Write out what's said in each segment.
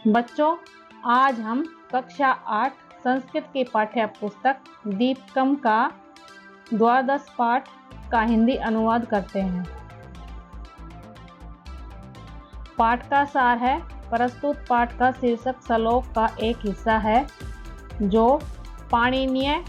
बच्चों, आज हम कक्षा 8 संस्कृत की पाठ्य पुस्तक दीपकम का द्वादश पाठ का हिंदी अनुवाद करते हैं। पाठ का सार है। प्रस्तुत पाठ का शीर्षक श्लोक का एक हिस्सा है जो पाणिनीय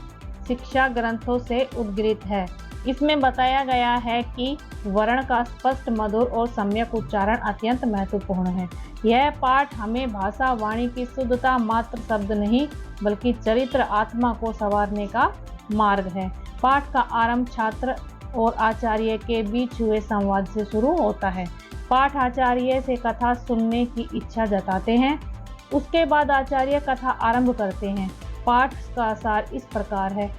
शिक्षा ग्रंथों से उद्धृत है। इसमें बताया गया है कि वर्ण का स्पष्ट, मधुर और सम्यक उच्चारण अत्यंत महत्वपूर्ण है। यह पाठ हमें भाषा वाणी की शुद्धता, मात्र शब्द नहीं बल्कि चरित्र, आत्मा को संवारने का मार्ग है। पाठ का आरंभ छात्र और आचार्य के बीच हुए संवाद से शुरू होता है। पाठ आचार्य से कथा सुनने की इच्छा जताते हैं। उसके बाद आचार्य कथा आरंभ करते हैं। पाठ का सार इस प्रकार है।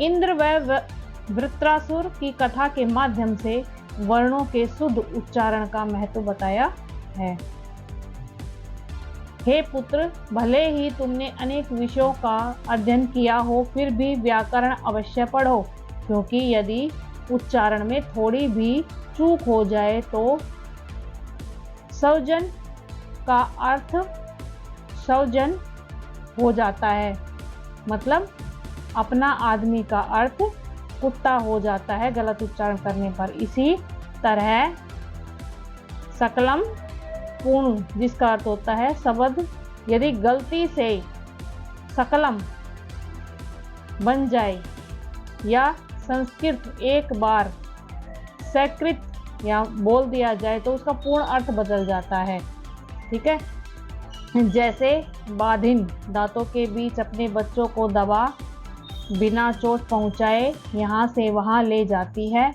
इंद्र व वृत्रासुर की कथा के माध्यम से वर्णों के शुद्ध उच्चारण का महत्व बताया है। हे पुत्र, भले ही तुमने अनेक विषयों का अध्ययन किया हो, फिर भी व्याकरण अवश्य पढ़ो, क्योंकि यदि उच्चारण में थोड़ी भी चूक हो जाए तो सौजन का अर्थ सौजन हो जाता है, मतलब अपना आदमी का अर्थ कुत्ता हो जाता है गलत उच्चारण करने पर। इसी तरह सकलम पूर्ण, जिसका अर्थ होता है शब्द, यदि गलती से सकलम बन जाए या संस्कृत एक बार सकृत या बोल दिया जाए तो उसका पूर्ण अर्थ बदल जाता है। ठीक है, जैसे बाधिन दांतों के बीच अपने बच्चों को दबा बिना चोट पहुंचाए यहाँ से वहाँ ले जाती है।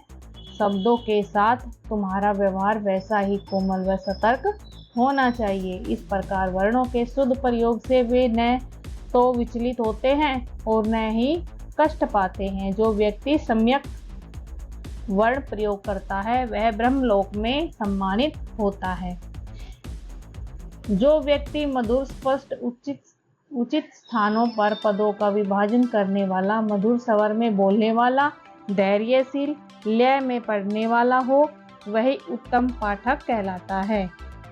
शब्दों के साथ तुम्हारा व्यवहार वैसा ही कोमल व सतर्क होना चाहिए। इस प्रकार वर्णों के शुद्ध प्रयोग से वे न तो विचलित होते हैं और न ही कष्ट पाते हैं। जो व्यक्ति सम्यक वर्ण प्रयोग करता है वह ब्रह्मलोक में सम्मानित होता है। जो व्यक्ति मधुर, स्पष्ट, उचित स्थानों पर पदों का विभाजन करने वाला, मधुर स्वर में बोलने वाला, धैर्यशील, लय में पढ़ने वाला हो, वही उत्तम पाठक कहलाता है।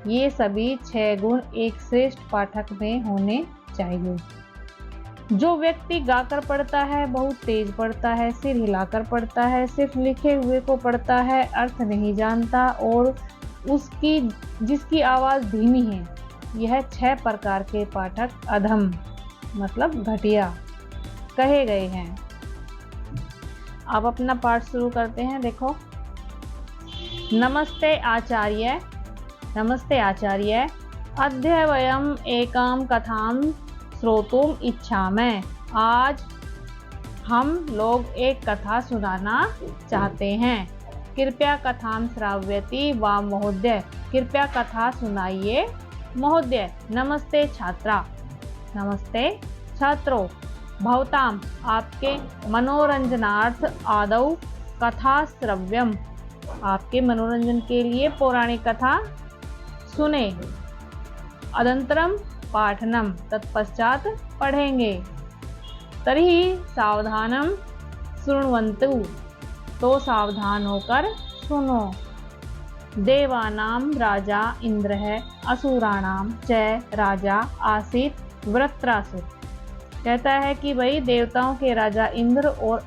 ये सभी 6 गुण एक श्रेष्ठ पाठक में होने चाहिए। जो व्यक्ति गाकर पढ़ता है, बहुत तेज पढ़ता है, सिर हिलाकर पढ़ता है, सिर्फ लिखे हुए को पढ़ता है, अर्थ नहीं जानता और जिसकी आवाज़ धीमी है, यह 6 प्रकार के पाठक अधम, मतलब घटिया कहे गए हैं। अब अपना पाठ शुरू करते हैं। देखो, नमस्ते आचार्य। नमस्ते आचार्य। अद्य वयम् एकां कथां श्रोतुम् इच्छामः। आज हम लोग एक कथा सुनाना चाहते हैं। कृपया कथां श्रावयति वा महोदय। कृपया कथा सुनाइए महोदय। नमस्ते छात्रा। नमस्ते छात्रों। भवताम, आपके मनोरंजनार्थ आदौ कथा श्रव्यम। आपके मनोरंजन के लिए पौराणिक कथा सुने। अनंतरम पाठनम, तत्पश्चात पढ़ेंगे। तर्हि सावधानम शृण्वन्तु, तो सावधान होकर सुनो। देवानां राजा इंद्रः, असुराणां च राजा आसीत् वृत्रासुर। कहता है कि भाई देवताओं के राजा इंद्र और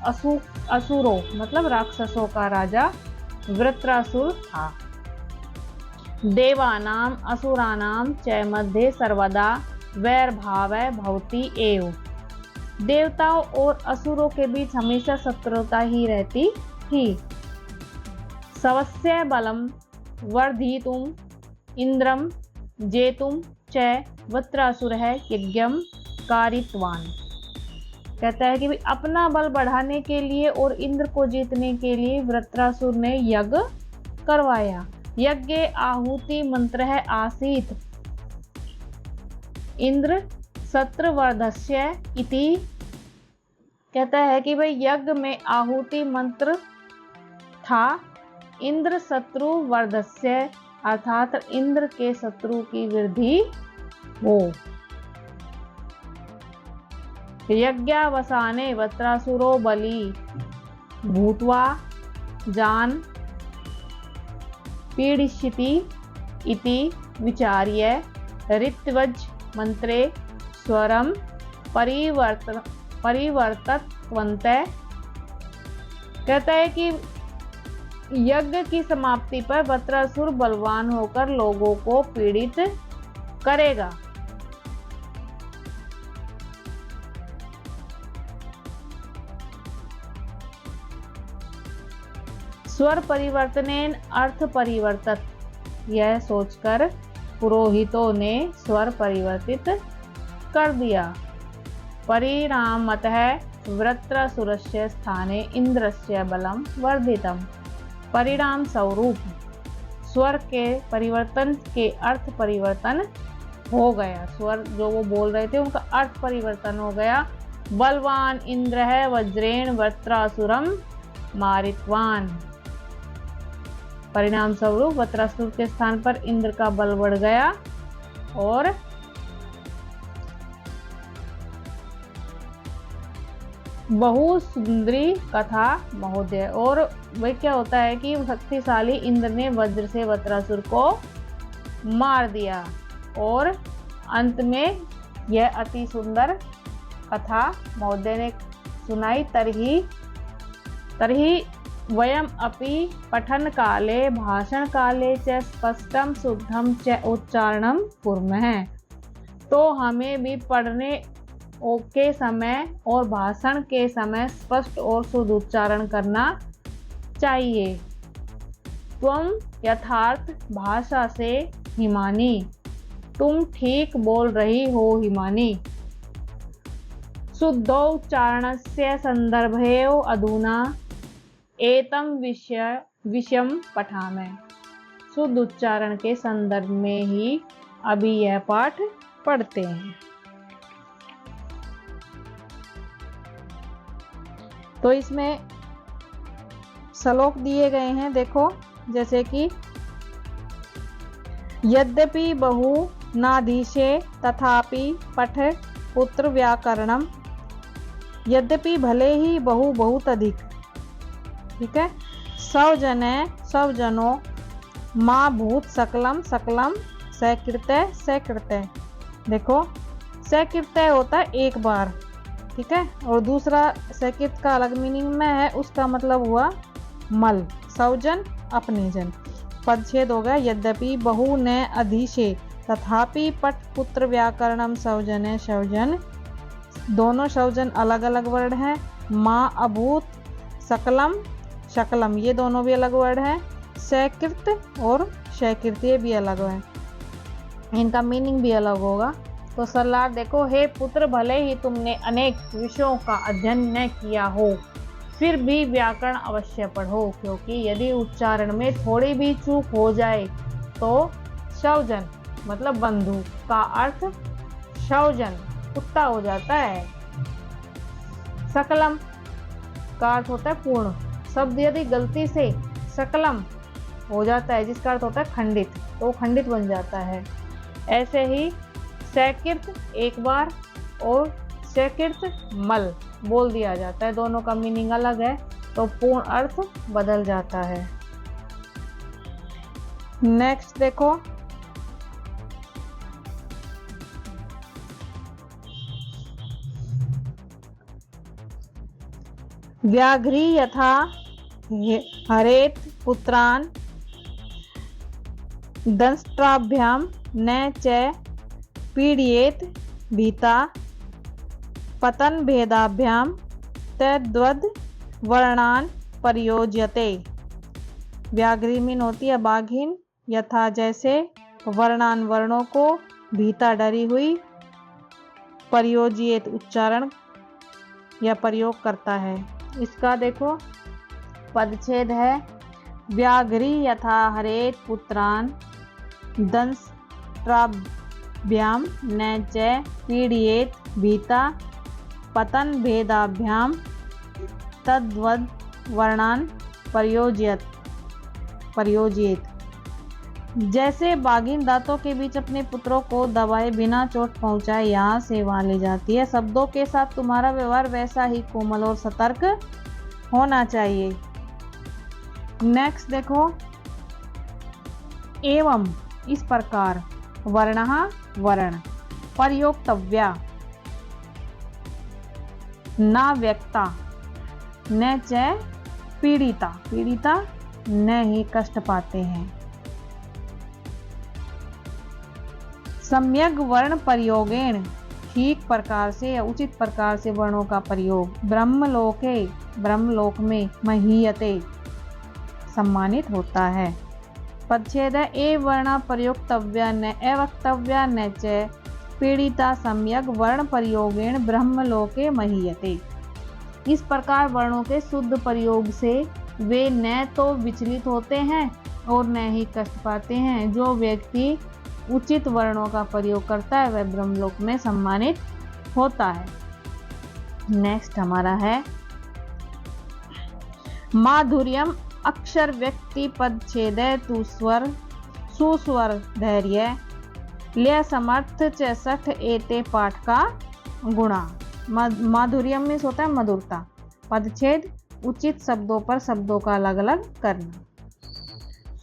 असुरों मतलब राक्षसों का राजा वृत्रासुर था। देवानां असुराणां च मध्ये सर्वदा वैरभावः भवति एव। देवताओं और असुरों के बीच हमेशा शत्रुता ही रहती थी। स्वस्य बलम वर्धितुं इंद्रम जेतुं च वृत्रासुरः यज्ञं कारितवान्। कहता है कि अपना बल बढ़ाने के लिए और इंद्र को जीतने के लिए वृत्रासुर ने यज्ञ करवाया। यज्ञ आहुति मंत्र आसीत् इंद्र शत्रुवर्धस्य इति। कहता है कि भाई यज्ञ में आहुति मंत्र था इंद्र शत्रु वर्धस्य, अर्थात इंद्र के शत्रु की वृद्धि हो। यज्ञावसाने वृत्रासुरो बली भूत्वा जान पीडिष्यति इति विचार्य ऋत्विज मंत्रे स्वरम परिवर्तत्वन्तः। कहता है कि यज्ञ की समाप्ति पर वृत्रासुर बलवान होकर लोगों को पीड़ित करेगा। स्वर परिवर्तनेन अर्थ परिवर्तत। यह सोचकर पुरोहितों ने स्वर परिवर्तित कर दिया। परिणामतः वृत्रासुरस्य स्थाने इंद्रस्य बलम वर्धितम। परिणाम स्वरूप स्वर के परिवर्तन के अर्थ परिवर्तन हो गया। स्वर जो वो बोल रहे थे उनका अर्थ परिवर्तन हो गया। बलवान इंद्र है वज्रेण वृत्रासुरम मारित्वान। परिणाम स्वरूप वृत्रासुर के स्थान पर इंद्र का बल बढ़ गया। और बहु सुंदरी कथा महोदय। और वह क्या होता है कि शक्तिशाली इंद्र ने वज्र से वृत्रासुर को मार दिया। और अंत में यह अति सुंदर कथा महोदय ने सुनाई। तरही वयम अपि पठन काले भाषण काले च स्पष्टम शुद्धम च उच्चारणम कुर्मः। तो हमें भी पढ़ने के समय और भाषण के समय स्पष्ट और शुद्ध उच्चारण करना चाहिए। त्वम यथार्थ भाषा से हिमानी। तुम ठीक बोल रही हो हिमानी। शुद्धोच्चारणस्य संदर्भेव अधुना एतम विषयम पठामः। शुद्ध उच्चारण के संदर्भ में ही अभी यह पाठ पढ़ते हैं। तो इसमें श्लोक दिए गए हैं, देखो, जैसे कि यद्यपि बहु नाधीशे तथापि पठ पुत्र व्याकरणम। यद्यपि भले ही बहु बहुत अधिक, ठीक है। सौ जनों माँ भूत सकलम सकलम सकृत्य सकृत्य। देखो सकृत्य होता है एक बार, ठीक है। और दूसरा सकृत का अलग मीनिंग में है, उसका मतलब हुआ मल। सौजन अपने जन। पदच्छेद हो गया। यद्यपि बहु न अधिशे तथापि पठ पुत्र व्याकरणम सौजन सौजन। दोनों सौजन अलग अलग वर्ड हैं। माँ अभूत सकलम शकलम, ये दोनों भी अलग वर्ड हैं। सकृत और सकृत ये भी अलग है, इनका मीनिंग भी अलग होगा। तो सलाह देखो, हे पुत्र, भले ही तुमने अनेक विषयों का अध्ययन न किया हो, फिर भी व्याकरण अवश्य पढ़ो, क्योंकि यदि उच्चारण में थोड़ी भी चूक हो जाए तो सौजन मतलब बंधु का अर्थ सौजन कुत्ता हो जाता है। सकलम का अर्थ होता है पूर्ण। शब्द यदि गलती से सकलम हो जाता है जिसका अर्थ होता है खंडित, तो खंडित बन जाता है। ऐसे ही सकृत एक बार और सकृत मल बोल दिया जाता है, दोनों का मीनिंग अलग है, तो पूर्ण अर्थ बदल जाता है। नेक्स्ट देखो, व्याघ्री यथा हरेत पुत्रान दंष्ट्राभ्याम न च पीड़येत भीता पतन भेदाभ्याम तद्वद वर्णान परियोज्यते। व्याघ्री मीन होती है बाघिन, यथा जैसे, वर्णान वर्णों को, भीता डरी हुई, परियोज्येत उच्चारण या प्रयोग करता है। इसका देखो पदच्छेद है। व्याघ्री यथा हरेत पुत्रान दंष्ट्राभ्याम न च पीड़येत भीता पतन भेदाभ्याम तद्वद वर्णान परियोज्येत। जैसे बाघिन दांतों के बीच अपने पुत्रों को दबाए बिना चोट पहुंचाए यहाँ से वहां ले जाती है, शब्दों के साथ तुम्हारा व्यवहार वैसा ही कोमल और सतर्क होना चाहिए। नेक्स्ट देखो, एवं इस प्रकार वर्णः वर्ण, प्रयोक्तव्या न व्यक्ता, न च पीड़िता, पीड़िता न ही कष्ट पाते हैं। सम्यक वर्ण प्रयोगेण, ठीक प्रकार से या उचित प्रकार से वर्णों का प्रयोग, ब्रह्मलोके, ब्रह्मलोक में, महीयते, सम्मानित होता है। पदच्छेद ए वर्ण प्रयोक्तव्या न अवक्तव्या न च पीड़िता सम्यक वर्ण प्रयोगेण ब्रह्मलोके महीयते। इस प्रकार वर्णों के शुद्ध प्रयोग से वे न तो विचलित होते हैं और न ही कष्ट पाते हैं। जो व्यक्ति उचित वर्णों का प्रयोग करता है वह ब्रह्मलोक में सम्मानित होता है। नेक्स्ट हमारा है माधुर्यम अक्षर व्यक्ति पदच्छेद तु स्वर सुस्वर धैर्य लय समर्थ च सठ एते पाठ का गुणा। माधुर्यम में होता है मधुरता, पदच्छेद उचित शब्दों पर शब्दों का अलग अलग करना,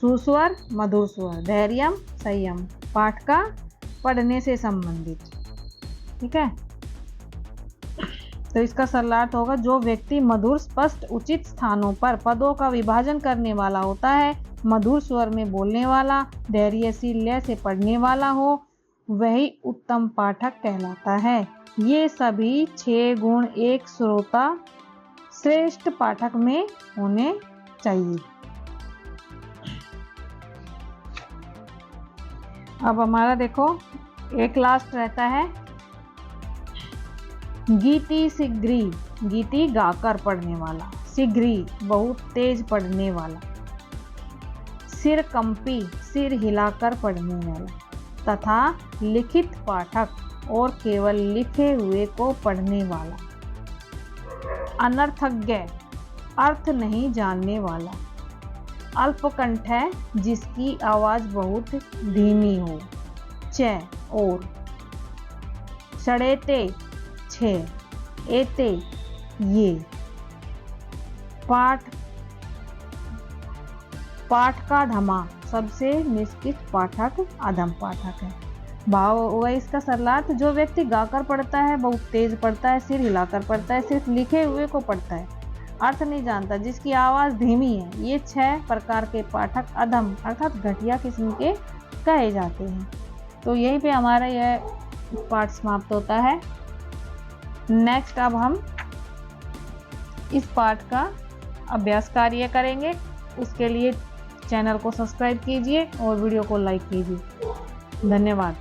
सुस्वर मधुर स्वर, धैर्यम संयम, पाठ का पढ़ने से संबंधित। ठीक है, तो इसका सरलार्थ होगा जो व्यक्ति मधुर स्पष्ट उचित स्थानों पर पदों का विभाजन करने वाला होता है, मधुर स्वर में बोलने वाला, धैर्यशील लय से पढ़ने वाला हो, वही उत्तम पाठक कहलाता है। ये सभी 6 गुण एक श्रोता श्रेष्ठ पाठक में होने चाहिए। अब हमारा देखो एक लास्ट रहता है गीति शीघ्री, गीति गाकर पढ़ने वाला, शीघ्री बहुत तेज पढ़ने वाला, सिर कंपी सिर हिलाकर पढ़ने वाला, तथा लिखित पाठक और केवल लिखे हुए को पढ़ने वाला, अनर्थज्ञ अर्थ नहीं जानने वाला, अल्पकंठ है जिसकी आवाज बहुत धीमी हो, च और, षडेते 6, एते ये, पाठ का धमा सबसे निष्कृत पाठक अधम पाठक है। भाव हुआ इसका सरलार्थ जो व्यक्ति गाकर पढ़ता है, बहुत तेज पढ़ता है, सिर हिलाकर पढ़ता है, सिर्फ लिखे हुए को पढ़ता है, अर्थ नहीं जानता, जिसकी आवाज़ धीमी है, ये 6 प्रकार के पाठक अधम अर्थात घटिया किस्म के कहे जाते हैं। तो यहीं पे हमारा यह पाठ समाप्त होता है। नेक्स्ट अब हम इस पाठ का अभ्यास कार्य करेंगे। उसके लिए चैनल को सब्सक्राइब कीजिए और वीडियो को लाइक कीजिए। धन्यवाद।